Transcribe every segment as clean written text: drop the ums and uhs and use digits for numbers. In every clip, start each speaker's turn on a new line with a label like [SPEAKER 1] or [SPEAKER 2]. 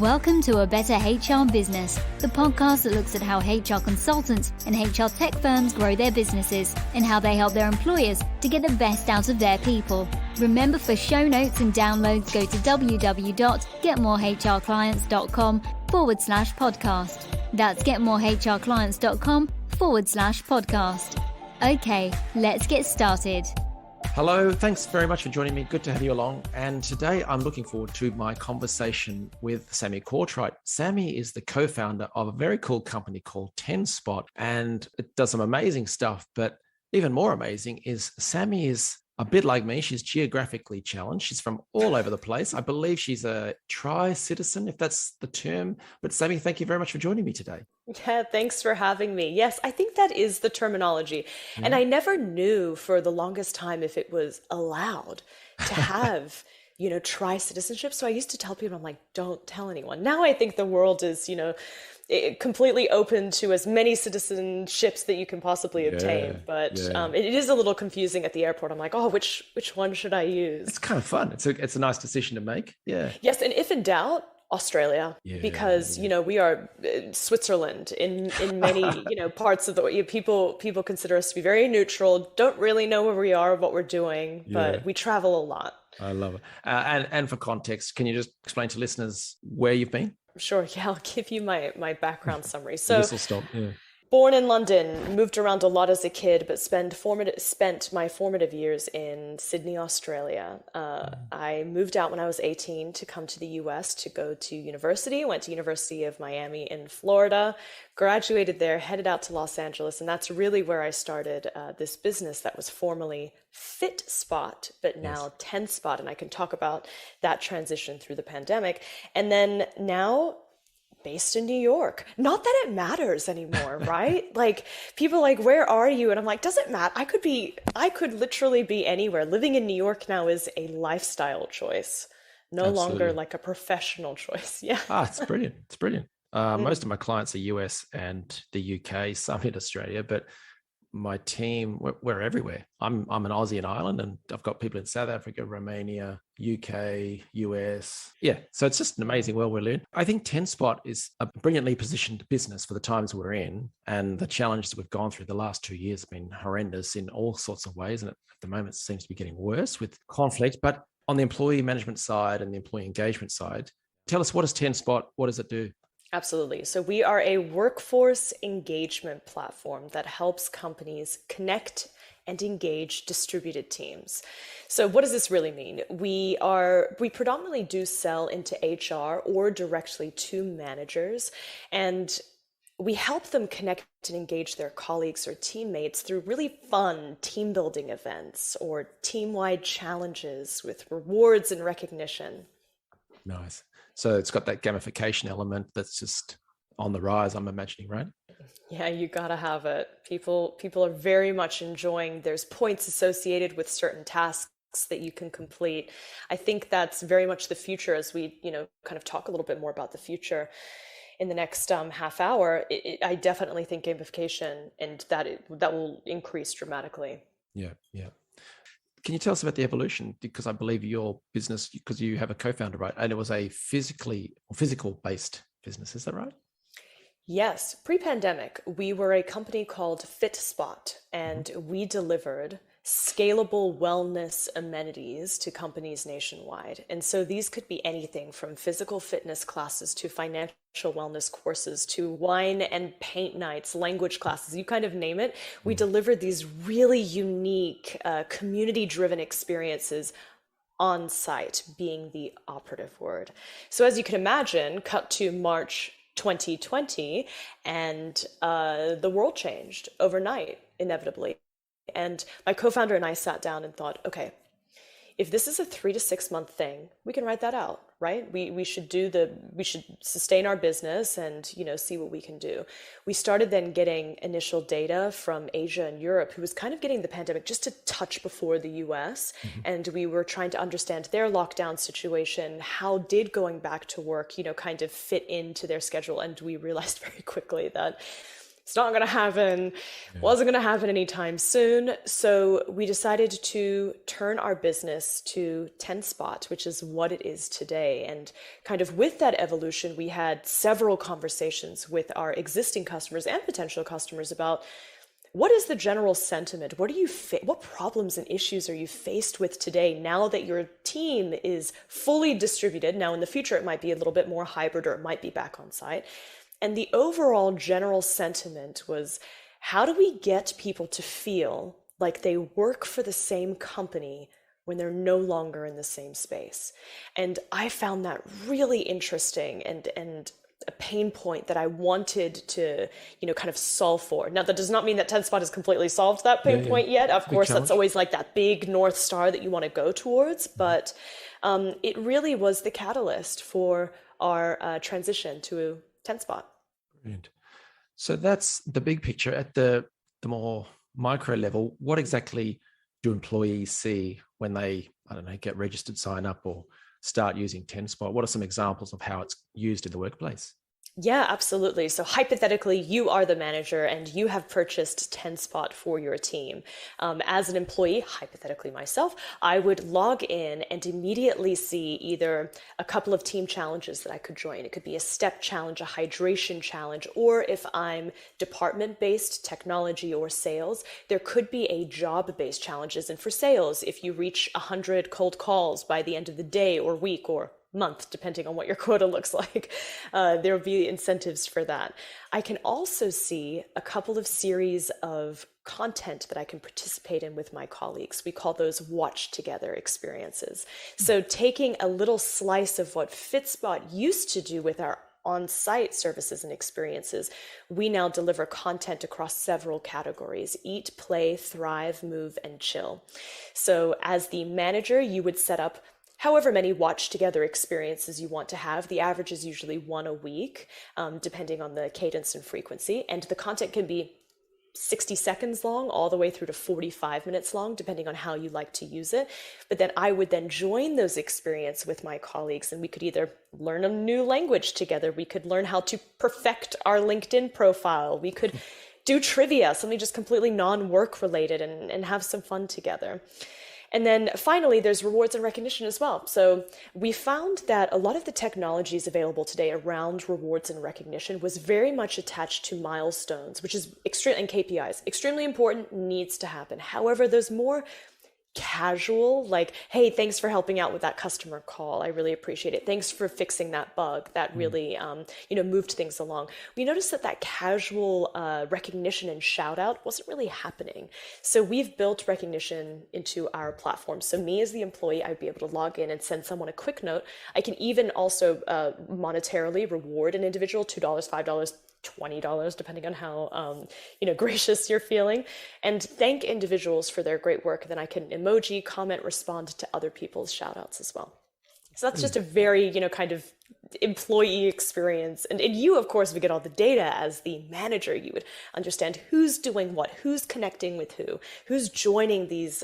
[SPEAKER 1] Welcome to A Better HR Business, the podcast that looks at how HR consultants and HR tech firms grow their businesses and how they help their employers to get the best out of their people. Remember, for show notes and downloads, go to www.getmorehrclients.com/podcast. That's getmorehrclients.com/podcast. Okay, let's get started.
[SPEAKER 2] Hello, thanks very much for joining me. Good to have you along. And today I'm looking forward to my conversation with Sammy Courtright. Sammy is the co-founder of a very cool company called 10Spot, and it does some amazing stuff. But even more amazing is Sammy is a bit like me. She's geographically challenged. She's from all over the place. I believe she's a tri-citizen, if that's the term. But Sammy, thank you very much for joining me today.
[SPEAKER 3] Yeah, thanks for having me. Yes, I think that is the terminology. Yeah. And I never knew for the longest time if it was allowed to have, tri-citizenship. So I used to tell people, I'm like, don't tell anyone. Now I think the world is, completely open to as many citizenships that you can possibly obtain. But it is a little confusing at the airport. I'm like, oh, which one should I use?
[SPEAKER 2] It's kind of fun. It's a nice decision to make. Yeah.
[SPEAKER 3] Yes. And if in doubt, Australia, because we are Switzerland in many parts of the way. People consider us to be very neutral, don't really know where we are, what we're doing, but we travel a lot.
[SPEAKER 2] I love it. And for context, can you just explain to listeners where you've been?
[SPEAKER 3] Sure. Yeah, I'll give you my background summary. So
[SPEAKER 2] this will stop. Yeah.
[SPEAKER 3] Born in London, moved around a lot as a kid, but spent my formative years in Sydney, Australia. I moved out when I was 18 to come to the US to go to university. Went to University of Miami in Florida, graduated there, headed out to Los Angeles, and that's really where I started this business that was formerly FitSpot, but now 10Spot, and I can talk about that transition through the pandemic. And then now, based in New York. Not that it matters anymore, right? Like, people are like, where are you? And I'm like, doesn't matter. I could literally be anywhere. Living in New York now is a lifestyle choice, no longer like a professional choice. Yeah.
[SPEAKER 2] It's brilliant. It's brilliant. Most of my clients are US and the UK, some in Australia, but my team, we're everywhere. I'm an Aussie in Ireland, and I've got people in South Africa, Romania, UK, US. Yeah, so it's just an amazing world we're in. I think 10Spot is a brilliantly positioned business for the times we're in, and the challenges that we've gone through the last 2 years have been horrendous in all sorts of ways, and at the moment it seems to be getting worse with conflict. But on the employee management side and the employee engagement side, tell us, what is 10Spot? What does it do?
[SPEAKER 3] Absolutely. So we are a workforce engagement platform that helps companies connect and engage distributed teams. So what does this really mean? We predominantly do sell into HR or directly to managers, and we help them connect and engage their colleagues or teammates through really fun team building events or team-wide challenges with rewards and recognition.
[SPEAKER 2] Nice. So it's got that gamification element that's just on the rise, I'm imagining, right?
[SPEAKER 3] Yeah, you gotta have it. People are very much enjoying. There's points associated with certain tasks that you can complete. I think that's very much the future as we, kind of talk a little bit more about the future in the next half hour. I definitely think gamification and that will increase dramatically.
[SPEAKER 2] Yeah. Can you tell us about the evolution? Because I believe your business, because you have a co-founder, right? And it was a physical-based business. Is that right?
[SPEAKER 3] Yes. Pre-pandemic, we were a company called FitSpot, and we delivered scalable wellness amenities to companies nationwide. And so these could be anything from physical fitness classes to financial wellness courses to wine and paint nights, language classes, you kind of name it. We delivered these really unique community-driven experiences on site, being the operative word. So as you can imagine, cut to March 2020, and the world changed overnight, inevitably. And my co-founder and I sat down and thought, okay, if this is a 3 to 6 month thing, we can write that out, right? We should sustain our business and, see what we can do. We started then getting initial data from Asia and Europe, who was kind of getting the pandemic just a touch before the US. And we were trying to understand their lockdown situation. How did going back to work, kind of fit into their schedule? And we realized very quickly that It's not going to happen. Wasn't going to happen anytime soon. So we decided to turn our business to 10spot, which is what it is today. And kind of with that evolution, we had several conversations with our existing customers and potential customers about what is the general sentiment? What problems and issues are you faced with today now that your team is fully distributed? Now in the future, it might be a little bit more hybrid, or it might be back on site. And the overall general sentiment was, how do we get people to feel like they work for the same company when they're no longer in the same space? And I found that really interesting and a pain point that I wanted to, kind of solve for. Now, that does not mean that 10spot has completely solved that pain point yet. Of course, that's always like that big North Star that you want to go towards. But it really was the catalyst for our transition to 10spot.
[SPEAKER 2] Brilliant. So that's the big picture. At the more micro level, what exactly do employees see when they, get registered, sign up, or start using 10spot? What are some examples of how it's used in the workplace?
[SPEAKER 3] Yeah, absolutely. So hypothetically, you are the manager and you have purchased 10spot for your team. As an employee, hypothetically myself, I would log in and immediately see either a couple of team challenges that I could join. It could be a step challenge, a hydration challenge, or if I'm department-based, technology or sales, there could be a job-based challenges. And for sales, if you reach 100 cold calls by the end of the day or week or month, depending on what your quota looks like, there will be incentives for that. I can also see a couple of series of content that I can participate in with my colleagues. We call those watch together experiences. So taking a little slice of what FitSpot used to do with our on-site services and experiences, we now deliver content across several categories: eat, play, thrive, move, and chill. So as the manager, you would set up however many watch together experiences you want to have. The average is usually one a week, depending on the cadence and frequency. And the content can be 60 seconds long, all the way through to 45 minutes long, depending on how you like to use it. But then I would then join those experiences with my colleagues, and we could either learn a new language together. We could learn how to perfect our LinkedIn profile. We could do trivia, something just completely non-work related, and have some fun together. And then finally, there's rewards and recognition as well. So we found that a lot of the technologies available today around rewards and recognition was very much attached to milestones, which is and KPIs, extremely important, needs to happen. However, there's more casual, like, hey, thanks for helping out with that customer call. I really appreciate it. Thanks for fixing that bug. That really, moved things along. We noticed that casual recognition and shout out wasn't really happening. So we've built recognition into our platform. So me as the employee, I'd be able to log in and send someone a quick note. I can even also monetarily reward an individual, $2, $5, $20, depending on how gracious you're feeling, and thank individuals for their great work. Then I can emoji, comment, respond to other people's shout outs as well. So that's just a very, kind of employee experience. And you, of course, would get all the data as the manager. You would understand who's doing what, who's connecting with who's joining these,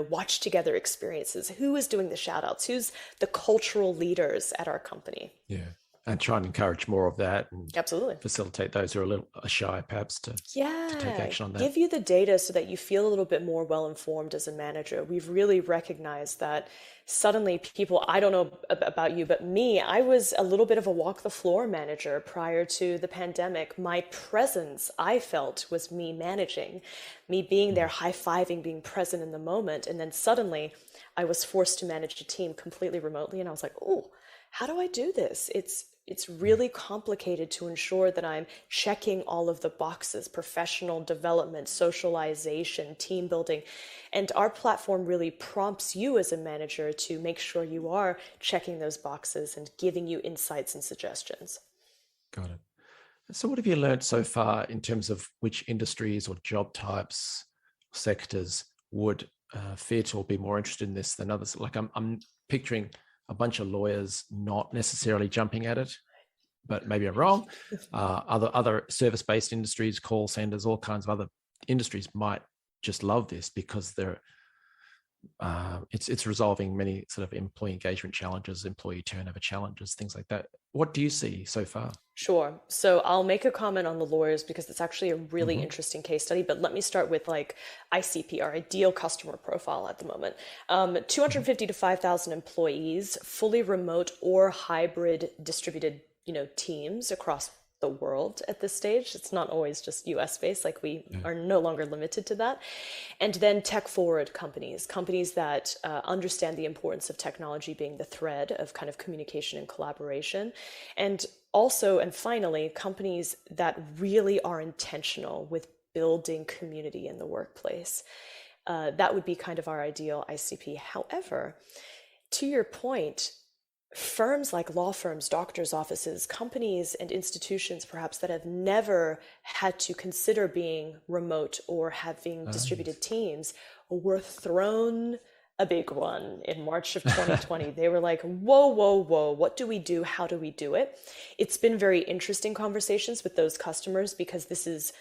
[SPEAKER 3] watch together experiences, who is doing the shout outs, who's the cultural leaders at our company.
[SPEAKER 2] Yeah. And try and encourage more of that, and
[SPEAKER 3] absolutely
[SPEAKER 2] facilitate those who are a little shy, perhaps, to take action on that.
[SPEAKER 3] Give you the data so that you feel a little bit more well-informed as a manager. We've really recognized that suddenly people, I don't know about you, but me, I was a little bit of a walk the floor manager prior to the pandemic. My presence, I felt, was me managing, me being there, high-fiving, being present in the moment. And then suddenly I was forced to manage a team completely remotely. And I was like, oh, how do I do this? It's really complicated to ensure that I'm checking all of the boxes: professional development, socialization, team building. And our platform really prompts you as a manager to make sure you are checking those boxes and giving you insights and suggestions.
[SPEAKER 2] Got it. So what have you learned so far in terms of which industries or job types, sectors would fit or be more interested in this than others? Like I'm picturing a bunch of lawyers not necessarily jumping at it, but maybe I'm wrong. Other service-based industries, call centers, all kinds of other industries might just love this because It's resolving many sort of employee engagement challenges, employee turnover challenges, things like that. What do you see so far?
[SPEAKER 3] Sure. So I'll make a comment on the lawyers because it's actually a really
[SPEAKER 2] Mm-hmm.
[SPEAKER 3] interesting case study. But let me start with like ICP, our ideal customer profile at the moment.
[SPEAKER 2] Mm-hmm.
[SPEAKER 3] 250 to 5,000 employees, fully remote or hybrid distributed, teams across the world at this stage. It's not always just US based, like we
[SPEAKER 2] Yeah.
[SPEAKER 3] are no longer limited to that. And then tech forward companies, companies that understand the importance of technology being the thread of kind of communication and collaboration. And also, and finally, companies that really are intentional with building community in the workplace. That would be kind of our ideal ICP. However, to your point, firms like law firms, doctors' offices, companies and institutions perhaps that have never had to consider being remote or having
[SPEAKER 2] Yes.
[SPEAKER 3] distributed teams were thrown a big one in March of 2020. They were like, whoa, whoa, whoa, what do we do? How do we do it? It's been very interesting conversations with those customers because this is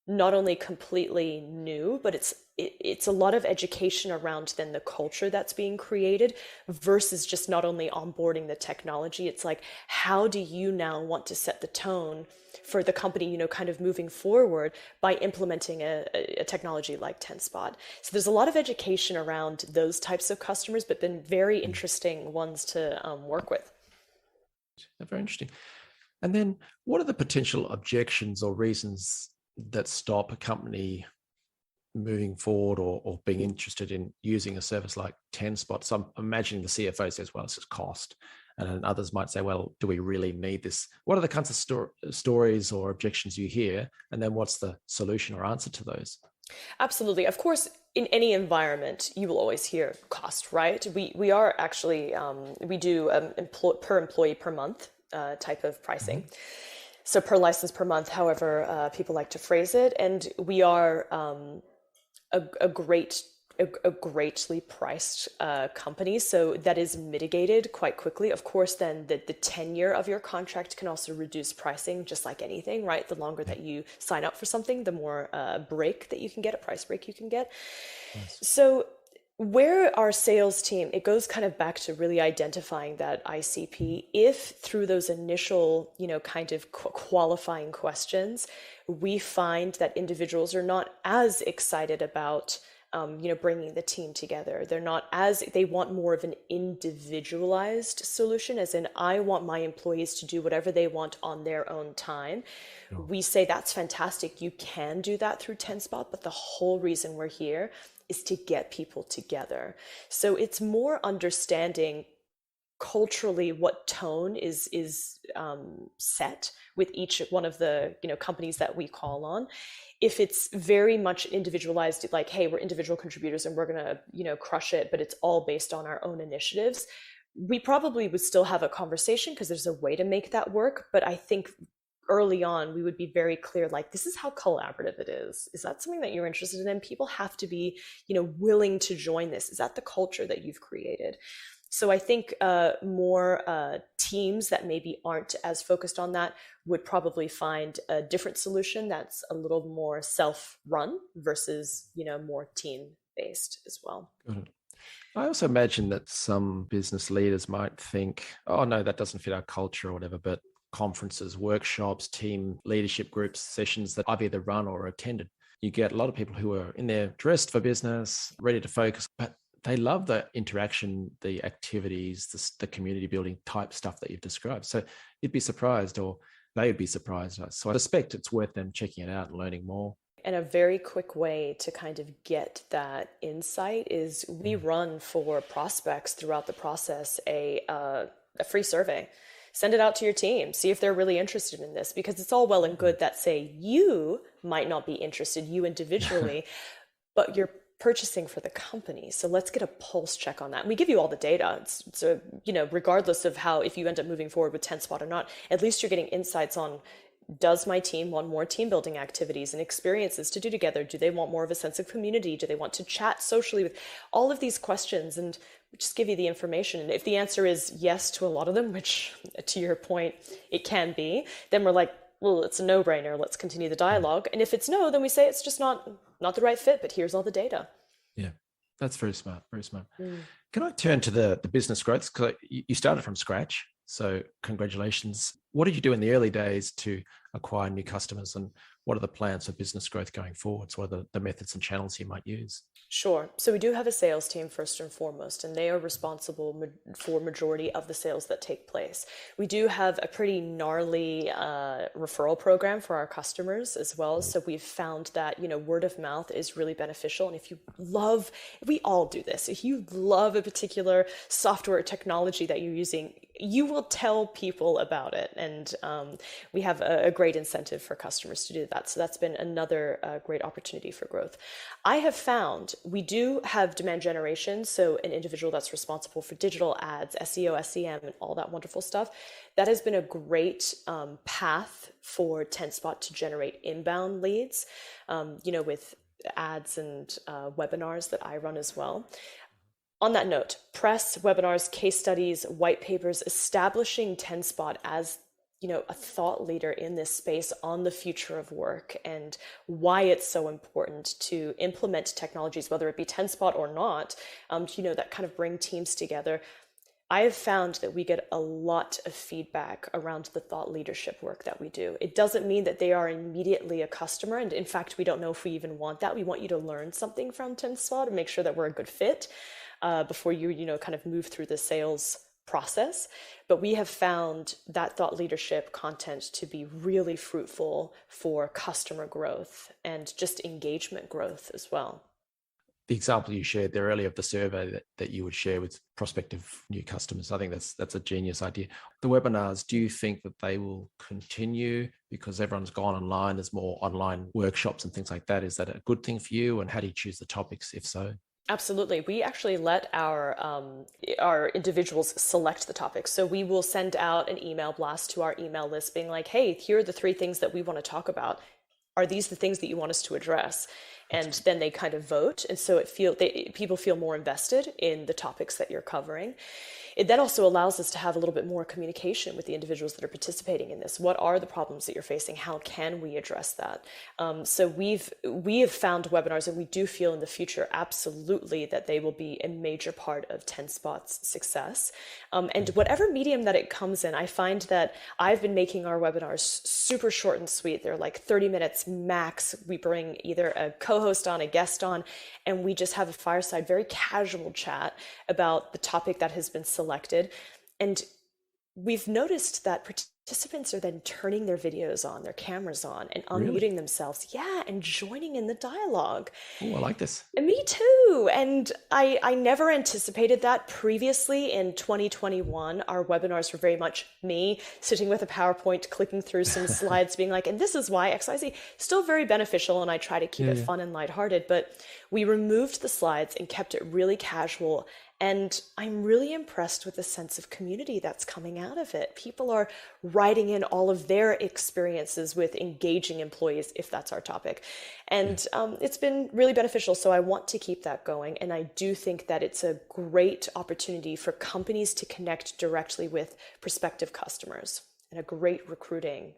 [SPEAKER 3] not only completely new, but it's a lot of education around then the culture that's being created versus just not only onboarding the technology. It's like, how do you now want to set the tone for the company, kind of moving forward by implementing a technology like TenSpot? So there's a lot of education around those types of customers, but then very
[SPEAKER 2] Mm.
[SPEAKER 3] interesting ones to work with.
[SPEAKER 2] Very interesting. And then what are the potential objections or reasons that stop a company moving forward or being interested in using a service like TenSpot? So I'm imagining the CFO says, well, it's just cost. And then others might say, well, do we really need this? What are the kinds of stories or objections you hear? And then what's the solution or answer to those?
[SPEAKER 3] Absolutely. Of course, in any environment, you will always hear cost, right? We are actually, we do per employee per month type of pricing.
[SPEAKER 2] Mm-hmm.
[SPEAKER 3] So per license per month, however people like to phrase it. And we are a greatly priced company. So that is mitigated quite quickly. Of course, then the tenure of your contract can also reduce pricing, just like anything, right? The longer
[SPEAKER 2] Yeah.
[SPEAKER 3] that you sign up for something, the more break that you can get, a price break you can get.
[SPEAKER 2] Nice.
[SPEAKER 3] So where our sales team, it goes kind of back to really identifying that ICP. If through those initial, kind of qualifying questions, we find that individuals are not as excited about bringing the team together. They want more of an individualized solution, as in, I want my employees to do whatever they want on their own time.
[SPEAKER 2] Sure.
[SPEAKER 3] We say that's fantastic. You can do that through TenSpot, but the whole reason we're here is to get people together. So it's more understanding culturally what tone is set with each one of the companies that we call on. If it's very much individualized, like, hey, we're individual contributors and we're gonna crush it, but it's all based on our own initiatives, we probably would still have a conversation because there's a way to make that work. But I think early on we would be very clear, like, this is how collaborative it is that something that you're interested in? And people have to be willing to join this. Is that the culture that you've created? So I think more teams that maybe aren't as focused on that would probably find a different solution that's a little more self-run versus more team-based as well.
[SPEAKER 2] Got it. I also imagine that some business leaders might think, oh, no, that doesn't fit our culture or whatever, but conferences, workshops, team leadership groups, sessions that I've either run or attended, you get a lot of people who are in there dressed for business, ready to focus, but they love the interaction, the activities, the community building type stuff that you've described. So you'd be surprised, or they would be surprised. So I suspect it's worth them checking it out and learning more.
[SPEAKER 3] And a very quick way to kind of get that insight is we run for prospects throughout the process a free survey. Send it out to your team, see if they're really interested in this, because it's all well and good that, say, you might not be interested, you individually, but you're purchasing for the company. So let's get a pulse check on that. And we give you all the data. It's regardless of how, if you end up moving forward with TenSpot or not, at least you're getting insights on, does my team want more team building activities and experiences to do together? Do they want more of a sense of community? Do they want to chat socially with all of these questions? And we just give you the information. And if the answer is yes to a lot of them, which to your point, it can be, then we're like, well, it's a no-brainer. Let's continue the dialogue. And if it's no, then we say it's just not the right fit, but here's all the data.
[SPEAKER 2] Yeah. That's very smart. Very smart.
[SPEAKER 3] Mm.
[SPEAKER 2] Can I turn to the business growth? Because you started from scratch. So congratulations. What did you do in the early days to acquire new customers, and what are the plans for business growth going forward? So what are the methods and channels you might use?
[SPEAKER 3] Sure. So we do have a sales team first and foremost, and they are responsible for majority of the sales that take place. We do have a pretty gnarly referral program for our customers as well. So we've found that, word of mouth is really beneficial. And we all do this. If you love a particular software or technology that you're using, you will tell people about it. And we have a great incentive for customers to do that. So that's been another great opportunity for growth. I have found we do have demand generation. So an individual that's responsible for digital ads, SEO, SEM, and all that wonderful stuff. That has been a great path for TenSpot to generate inbound leads, with ads and webinars that I run as well. On that note, press, webinars, case studies, white papers, establishing TenSpot as a thought leader in this space on the future of work and why it's so important to implement technologies, whether it be TenSpot or not, that kind of bring teams together. I have found that we get a lot of feedback around the thought leadership work that we do. It doesn't mean that they are immediately a customer. And in fact, we don't know if we even want that. We want you to learn something from TenSpot and make sure that we're a good fit before you, kind of move through the sales process. But we have found that thought leadership content to be really fruitful for customer growth and just engagement growth as well.
[SPEAKER 2] The example you shared there earlier of the survey that you would share with prospective new customers, I think that's a genius idea. The webinars, do you think that they will continue because everyone's gone online? There's more online workshops and things like that. Is that a good thing for you? And how do you choose the topics, if so?
[SPEAKER 3] Absolutely. We actually let our individuals select the topics. So we will send out an email blast to our email list being like, hey, here are the 3 things that we want to talk about. Are these the things that you want us to address? And then they kind of vote. And so people feel more invested in the topics that you're covering. It then also allows us to have a little bit more communication with the individuals that are participating in this. What are the problems that you're facing? How can we address that? So we have found webinars, and we do feel in the future absolutely that they will be a major part of TenSpot's success. And whatever medium that it comes in, I find that I've been making our webinars super short and sweet. They're like 30 minutes max. We bring either a co-host on, a guest on, and we just have a fireside, very casual chat about the topic that has been selected. And we've noticed that participants are then turning their videos on, their cameras on, and unmuting themselves. Yeah, and joining in the dialogue.
[SPEAKER 2] Oh, I like this.
[SPEAKER 3] And me too. And I never anticipated that previously. In 2021, our webinars were very much me sitting with a PowerPoint, clicking through some slides, being like, and this is why XYZ. Still very beneficial, and I try to keep it fun and lighthearted. But we removed the slides and kept it really casual. And I'm really impressed with the sense of community that's coming out of it. People are writing in all of their experiences with engaging employees, if that's our topic. And it's been really beneficial. So I want to keep that going. And I do think that it's a great opportunity for companies to connect directly with prospective customers, and a great recruiting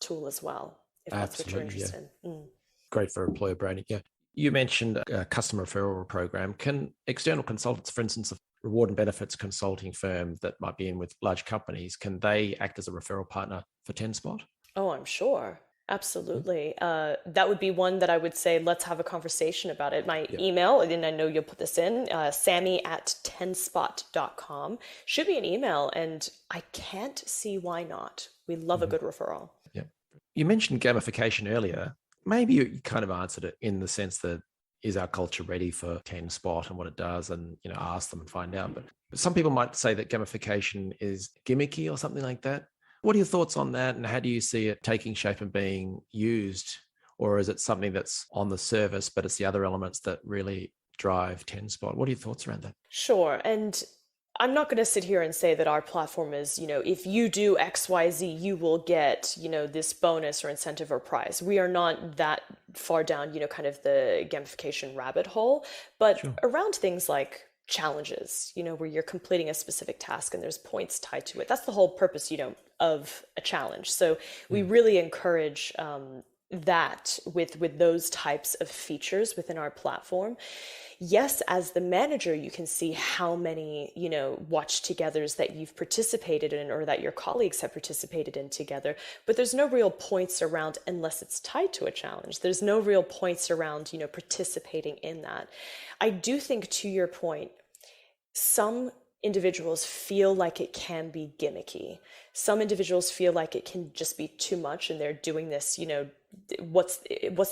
[SPEAKER 3] tool as well, if that's what you're interested in.
[SPEAKER 2] Great for employer branding. Yeah. You mentioned a customer referral program. Can external consultants, for instance, a reward and benefits consulting firm that might be in with large companies, can they act as a referral partner for TenSpot?
[SPEAKER 3] Oh, I'm sure. Absolutely. That would be one that I would say, let's have a conversation about it. My email, and I know you'll put this in, sammy@tenspot.com. Should be an email, and I can't see why not. We love a good referral.
[SPEAKER 2] Yeah. You mentioned gamification earlier. Maybe you kind of answered it in the sense that, is our culture ready for TenSpot and what it does, and ask them and find out. But some people might say that gamification is gimmicky or something like that. What are your thoughts on that, and how do you see it taking shape and being used? Or is it something that's on the surface, but it's the other elements that really drive TenSpot? What are your thoughts around that?
[SPEAKER 3] Sure. And I'm not going to sit here and say that our platform is, if you do XYZ, you will get, this bonus or incentive or prize. We are not that far down, kind of the gamification rabbit hole, but around things like challenges, where you're completing a specific task and there's points tied to it. That's the whole purpose, of a challenge. So we really encourage that with those types of features within our platform, yes, as the manager, you can see how many, watch togethers that you've participated in or that your colleagues have participated in together, but there's no real points around, unless it's tied to a challenge, there's no real points around, participating in that. I do think, to your point, some individuals feel like it can be gimmicky. Some individuals feel like it can just be too much and they're doing this, what's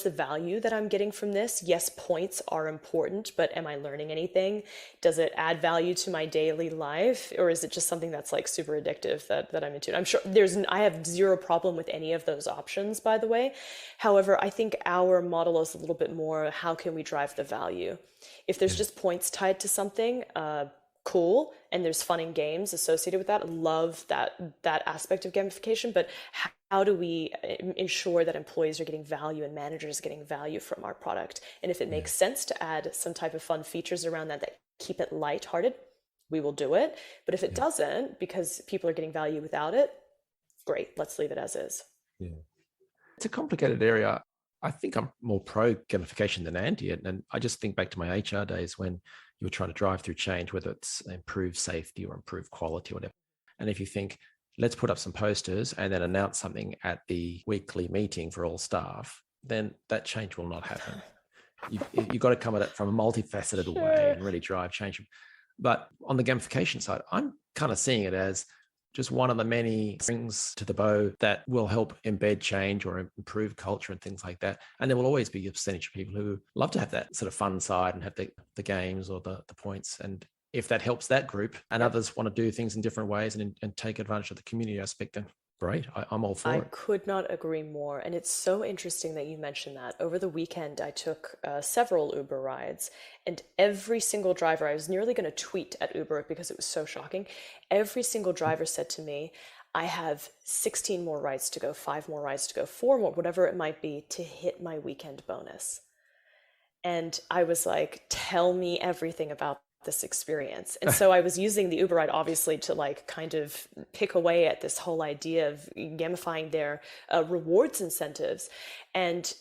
[SPEAKER 3] the value that I'm getting from this? Yes, points are important, but am I learning anything? Does it add value to my daily life? Or is it just something that's like super addictive that I'm into? I'm sure I have zero problem with any of those options, by the way. However, I think our model is a little bit more, how can we drive the value? If there's just points tied to something, cool, and there's fun and games associated with that. I love that aspect of gamification, but how do we ensure that employees are getting value and managers are getting value from our product? And if it makes sense to add some type of fun features around that keep it lighthearted, we will do it. But if it doesn't, because people are getting value without it, great, let's leave it as is.
[SPEAKER 2] Yeah. It's a complicated area. I think I'm more pro gamification than anti it. And I just think back to my HR days when you were trying to drive through change, whether it's improve safety or improve quality or whatever. And if you think, let's put up some posters and then announce something at the weekly meeting for all staff, then that change will not happen. You've got to come at it from a multifaceted way and really drive change. But on the gamification side, I'm kind of seeing it as just one of the many strings to the bow that will help embed change or improve culture and things like that. And there will always be a percentage of people who love to have that sort of fun side and have the games or the points. And if that helps that group and others want to do things in different ways and take advantage of the community aspect, then great. I'm all for it. I
[SPEAKER 3] could not agree more. And it's so interesting that you mentioned that. Over the weekend, I took several Uber rides, and every single driver, I was nearly going to tweet at Uber because it was so shocking. Every single driver said to me, I have 16 more rides to go, 5 more rides to go, 4 more, whatever it might be, to hit my weekend bonus. And I was like, tell me everything about this experience. And so I was using the Uber ride obviously to like kind of pick away at this whole idea of gamifying their rewards incentives. And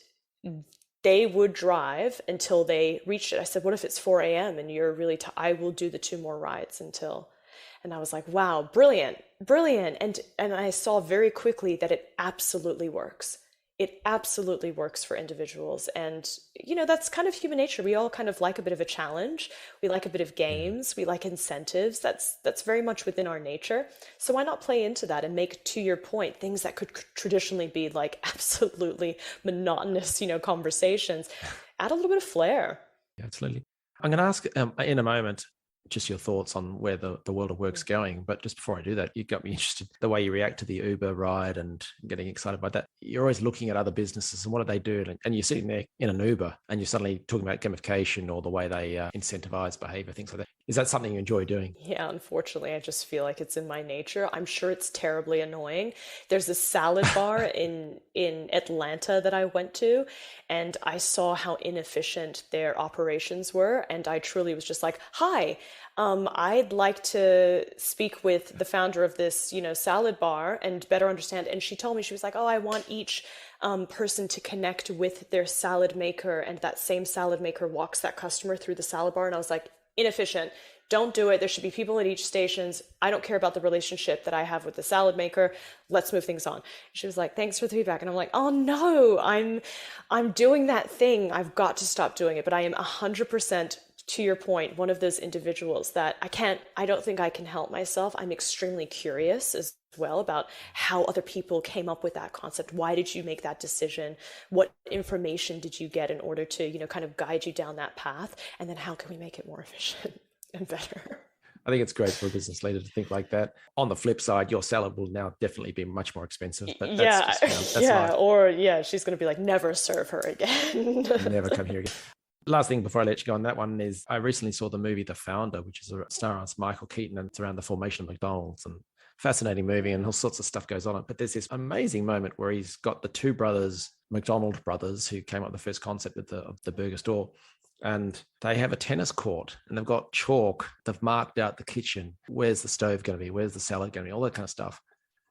[SPEAKER 3] they would drive until they reached it. I said, what if it's 4 a.m. and you're really, I will do the 2 more rides until. And I was like, wow, brilliant. And I saw very quickly that it absolutely works. It absolutely works for individuals. And, that's kind of human nature. We all kind of like a bit of a challenge. We like a bit of games. We like incentives. That's very much within our nature. So why not play into that and make, to your point, things that could traditionally be like absolutely monotonous, conversations, add a little bit of flair.
[SPEAKER 2] Yeah, absolutely. I'm going to ask in a moment, just your thoughts on where the world of work's going. But just before I do that, you got me interested, the way you react to the Uber ride and getting excited by that. You're always looking at other businesses and what do they do? And you're sitting there in an Uber and you're suddenly talking about gamification or the way they incentivize behavior, things like that. Is that something you enjoy doing?
[SPEAKER 3] Yeah, unfortunately, I just feel like it's in my nature. I'm sure it's terribly annoying. There's a salad bar in Atlanta that I went to, and I saw how inefficient their operations were. And I truly was just like, hi, I'd like to speak with the founder of this, salad bar and better understand. And she told me, she was like, oh, I want each person to connect with their salad maker, and that same salad maker walks that customer through the salad bar. And I was like, inefficient. Don't do it. There should be people at each stations. I don't care about the relationship that I have with the salad maker. Let's move things on. She was like, thanks for the feedback. And I'm like, oh no, I'm doing that thing. I've got to stop doing it. But I am 100%, to your point, one of those individuals that I don't think I can help myself. I'm extremely curious as well about how other people came up with that concept. Why did you make that decision? What information did you get in order to, kind of guide you down that path? And then how can we make it more efficient and better?
[SPEAKER 2] I think it's great for a business leader to think like that. On the flip side, your salad will now definitely be much more expensive. But that's
[SPEAKER 3] she's going to be like, never serve her again.
[SPEAKER 2] Never come here again. Last thing before I let you go on that one is I recently saw the movie The Founder, which is a star as Michael Keaton, and it's around the formation of McDonald's, and fascinating movie, and all sorts of stuff goes on. But there's this amazing moment where he's got the 2 brothers, McDonald brothers, who came up with the first concept of the burger store. And they have a tennis court and they've got chalk. They've marked out the kitchen. Where's the stove going to be? Where's the salad going to be? All that kind of stuff.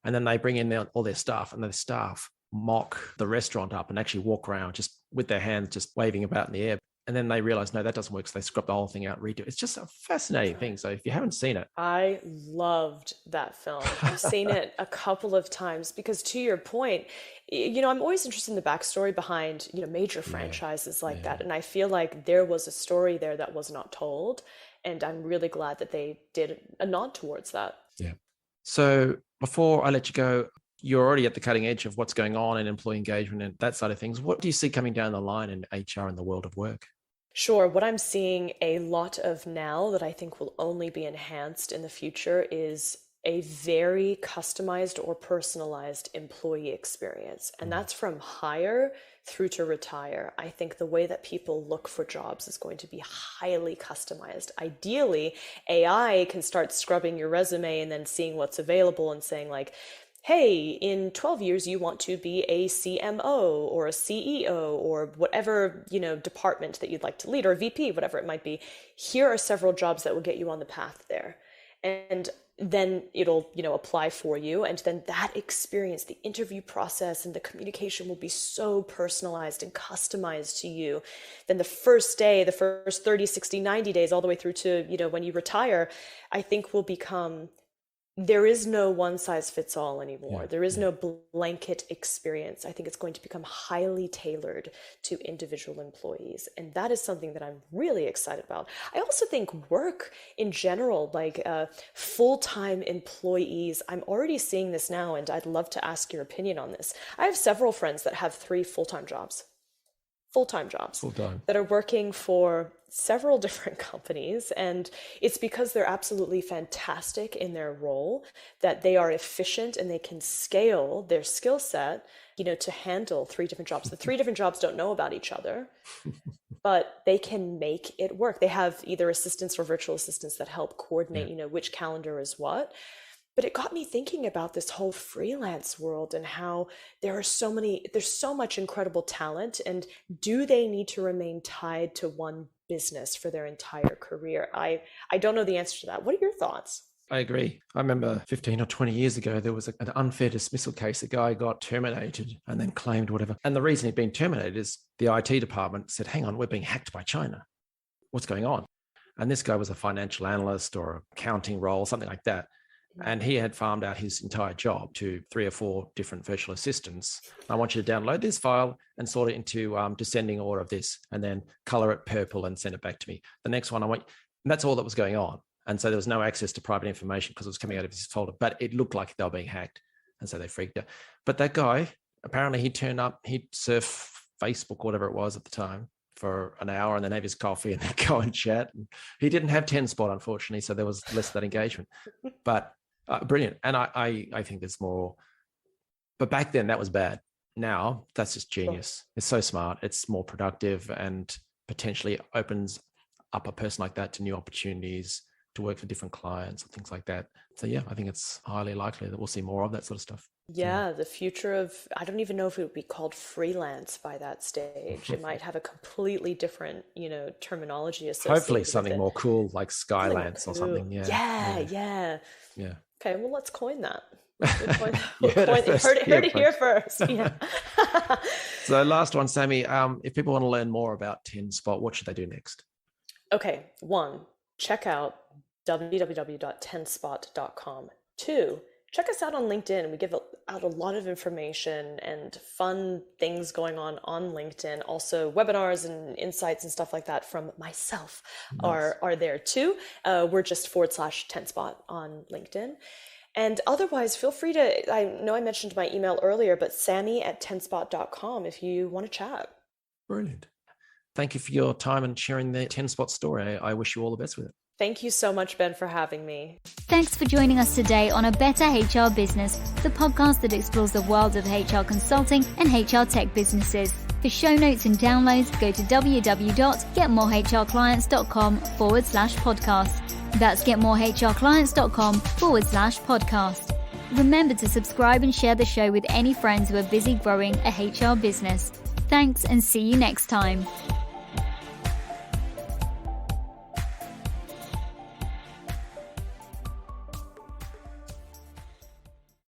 [SPEAKER 2] And then they bring in all their staff, and the staff mock the restaurant up and actually walk around just with their hands just waving about in the air. And then they realize, no, that doesn't work. So they scrub the whole thing out, redo it. It's just a fascinating thing. So if you haven't seen it.
[SPEAKER 3] I loved that film. I've seen it a couple of times because, to your point, I'm always interested in the backstory behind, major franchises like that. And I feel like there was a story there that was not told. And I'm really glad that they did a nod towards that.
[SPEAKER 2] Yeah. So before I let you go, you're already at the cutting edge of what's going on in employee engagement and that side of things. What do you see coming down the line in HR in the world of work?
[SPEAKER 3] Sure. What I'm seeing a lot of now that I think will only be enhanced in the future is a very customized or personalized employee experience. And that's from hire through to retire. I think the way that people look for jobs is going to be highly customized. Ideally, AI can start scrubbing your resume and then seeing what's available and saying like, hey, in 12 years, you want to be a CMO or a CEO or whatever, department that you'd like to lead, or VP, whatever it might be. Here are several jobs that will get you on the path there. And then it'll, apply for you. And then that experience, the interview process and the communication will be so personalized and customized to you. Then the first day, the first 30, 60, 90 days, all the way through to, when you retire, I think will become, there is no one size fits all anymore. There is no blanket experience. I think it's going to become highly tailored to individual employees. And that is something that I'm really excited about. I also think work in general, like full-time employees, I'm already seeing this now, and I'd love to ask your opinion on this. I have several friends that have 3 full-time jobs that are working for several different companies. And it's because they're absolutely fantastic in their role, that they are efficient and they can scale their skill set, to handle 3 different jobs. The 3 different jobs don't know about each other, but they can make it work. They have either assistants or virtual assistants that help coordinate, which calendar is what. But it got me thinking about this whole freelance world and how there's so much incredible talent, and do they need to remain tied to one business for their entire career? I don't know the answer to that. What are your thoughts?
[SPEAKER 2] I agree. I remember 15 or 20 years ago, there was an unfair dismissal case. A guy got terminated and then claimed whatever. And the reason he'd been terminated is the IT department said, hang on, we're being hacked by China. What's going on? And this guy was a financial analyst or accounting role, something like that. And he had farmed out his entire job to 3 or 4 different virtual assistants. I want you to download this file and sort it into descending order of this, and then color it purple and send it back to me. The next one and that's all that was going on. And so there was no access to private information because it was coming out of his folder, but it looked like they were being hacked. And so they freaked out. But that guy, apparently he turned up, he'd surf Facebook, whatever it was at the time, for an hour and then have his coffee and then go and chat. And he didn't have 10 spot, unfortunately. So there was less of that engagement, but brilliant. And I think there's more, but back then that was bad. Now that's just genius. It's so smart. It's more productive and potentially opens up a person like that to new opportunities to work for different clients and things like that. So yeah, I think it's highly likely that we'll see more of that sort of stuff.
[SPEAKER 3] Yeah, the future of, I don't even know if it would be called freelance by that stage. It might have a completely different, terminology associated.
[SPEAKER 2] Hopefully something
[SPEAKER 3] with it.
[SPEAKER 2] more cool like Skylance or something.
[SPEAKER 3] Yeah. Okay, well, let's coin that.
[SPEAKER 2] You heard it
[SPEAKER 3] here first. Yeah.
[SPEAKER 2] So last one, Sammy, if people want to learn more about 10 Spot, what should they do next?
[SPEAKER 3] Okay, 1, check out www.10spot.com. 2, check us out on LinkedIn. We give out a lot of information and fun things going on LinkedIn. Also, webinars and insights and stuff like that from myself are there too. We're just /10spot on LinkedIn. And otherwise, feel free to, I know I mentioned my email earlier, but sammy@10spot.com if you want to chat.
[SPEAKER 2] Brilliant. Thank you for your time and sharing the 10 Spot story. I wish you all the best with it.
[SPEAKER 3] Thank you so much, Ben, for having me.
[SPEAKER 1] Thanks for joining us today on A Better HR Business, the podcast that explores the world of HR consulting and HR tech businesses. For show notes and downloads, go to www.getmorehrclients.com/podcast. That's getmorehrclients.com/podcast. Remember to subscribe and share the show with any friends who are busy growing a HR business. Thanks, and see you next time.